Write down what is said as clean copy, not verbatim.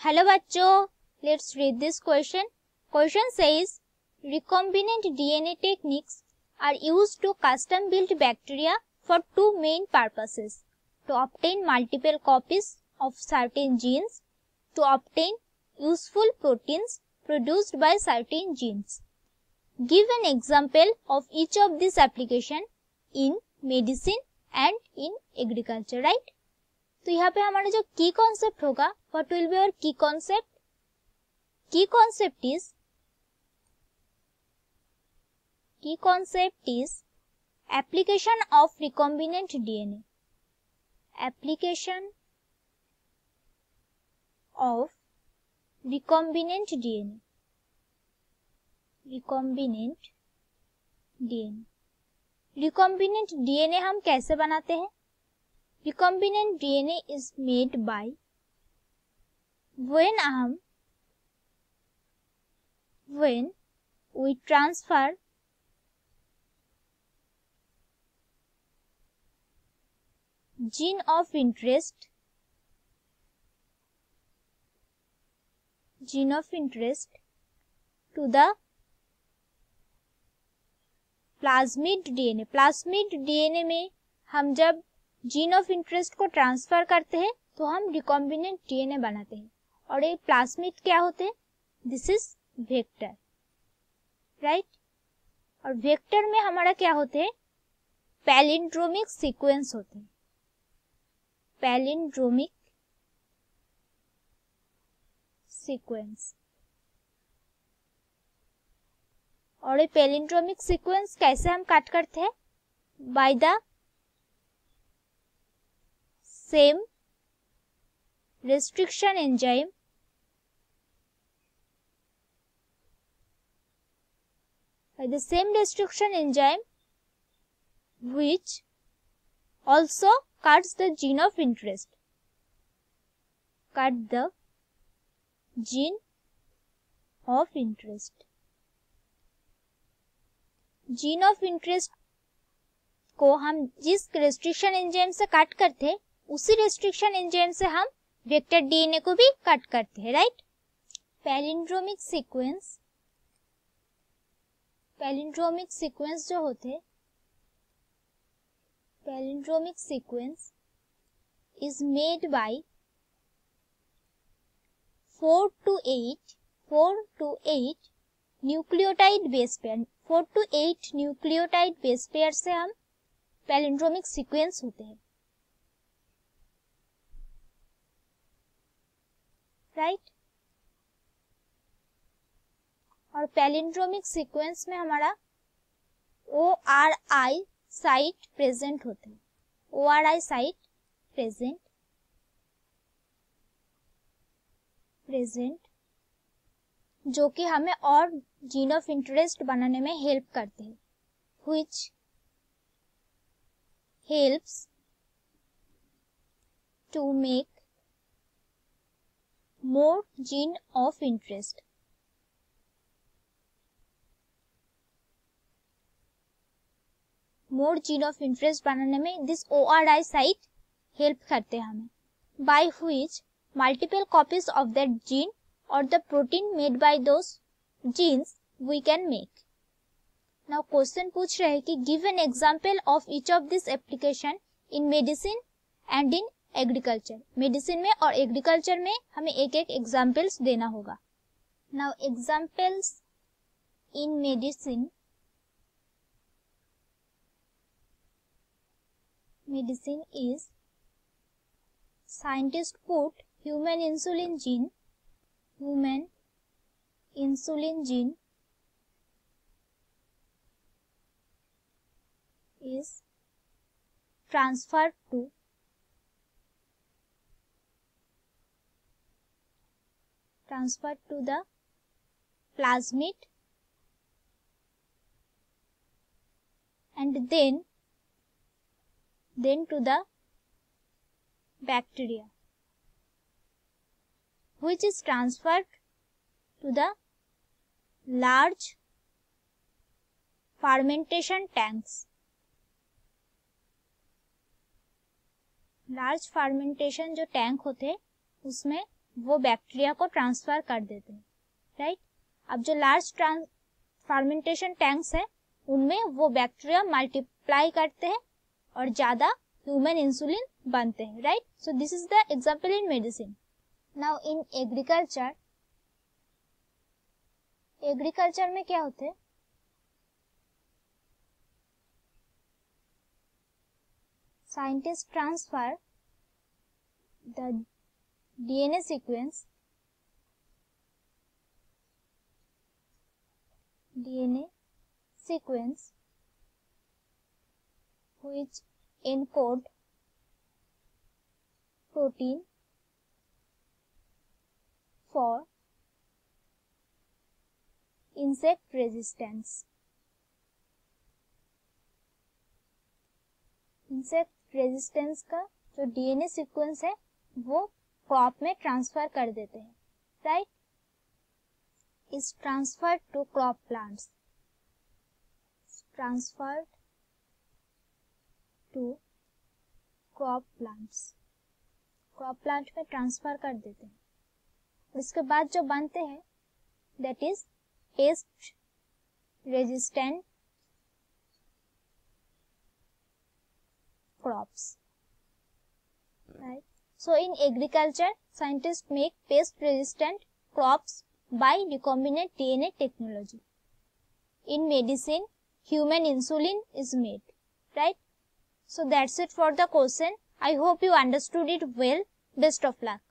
Hello बच्चों, let's read this question. Question says recombinant DNA techniques are used to custom build bacteria for two main purposes: to obtain multiple copies of certain genes, to obtain useful proteins produced by certain genes. Give an example of each of these application in medicine and in agriculture, right? तो यहाँ पे हमारा जो की concept होगा, what will be our की concept? की concept is application of recombinant DNA. Application of recombinant DNA. Recombinant DNA. Recombinant DNA हम कैसे बनाते हैं? Recombinant DNA is made by when we transfer gene of interest to the plasmid DNA. Plasmid DNA में हम जब gene of interest को transfer करते हैं तो हम रिकॉम्बिनेंट डीएनए बनाते हैं. और ये प्लाज्मिड क्या होते हैं? This is vector, right? और वेक्टर में हमारा क्या होते हैं? पैलिंड्रोमिक सीक्वेंस होते हैं. Palindromic sequence. और ये पैलिंड्रोमिक सीक्वेंस कैसे हम कट करते हैं? By the same restriction enzyme which also cuts the gene of interest. Cut the gene of interest. Gene of interest को हम जिस रेस्ट्रिक्शन एंजाइम से कट करते हैं उसी रेस्ट्रिक्शन एंजाइम से हम वेक्टर डीएनए को भी कट करते हैं, राइट? पैलिंड्रोमिक सीक्वेंस जो होते हैं, palindromic sequence is made by 4 to 8 nucleotide base pair. 4 to 8 nucleotide base pair से हम पैलिंड्रोमिक सीक्वेंस होते हैं, राइट? और पैलिंड्रोमिक सीक्वेंस में हमारा ORI साइट प्रेजेंट होते हैं. ORI साइट प्रेजेंट जो कि हमें और जीन ऑफ इंटरेस्ट बनाने में हेल्प करते हैं, which helps to make more gene of interest. more gene of interest बनाने में this ORI site help करते हैं हमें, by which multiple copies of that gene or the protein made by those genes we can make. Now question पूछ रहे हैं कि give an example of each of this application in medicine and in agriculture. Medicine में और agriculture में हमें एक एक एग्जाम्पल्स देना होगा. Now examples in medicine is scientist put human insulin gene is transferred to the plasmid and then to the bacteria, which is transferred to the large fermentation tanks. Large fermentation जो tank होते हैं उसमें वो bacteria को transfer कर देते हैं, right. अब जो लार्ज फर्मेंटेशन टैंक्स है उनमें वो बैक्टीरिया मल्टीप्लाई करते हैं और ज्यादा ह्यूमन इंसुलिन बनते हैं, right. So this is the example in medicine. Now in agriculture, agriculture में क्या होते हैं, scientist transfer the DNA sequence which encode protein for insect resistance. Insect resistance का जो DNA सीक्वेंस है वो क्रॉप में ट्रांसफर कर देते हैं, right. Is transferred to crop plants, transferred to crop plants, crop plant में ट्रांसफर कर देते हैं। उसके बाद जो बनते हैं that is pest resistant crops, right? So in agriculture, scientists make pest-resistant crops by recombinant DNA technology. In medicine, human insulin is made, right? So that's it for the question. I hope you understood it well. Best of luck.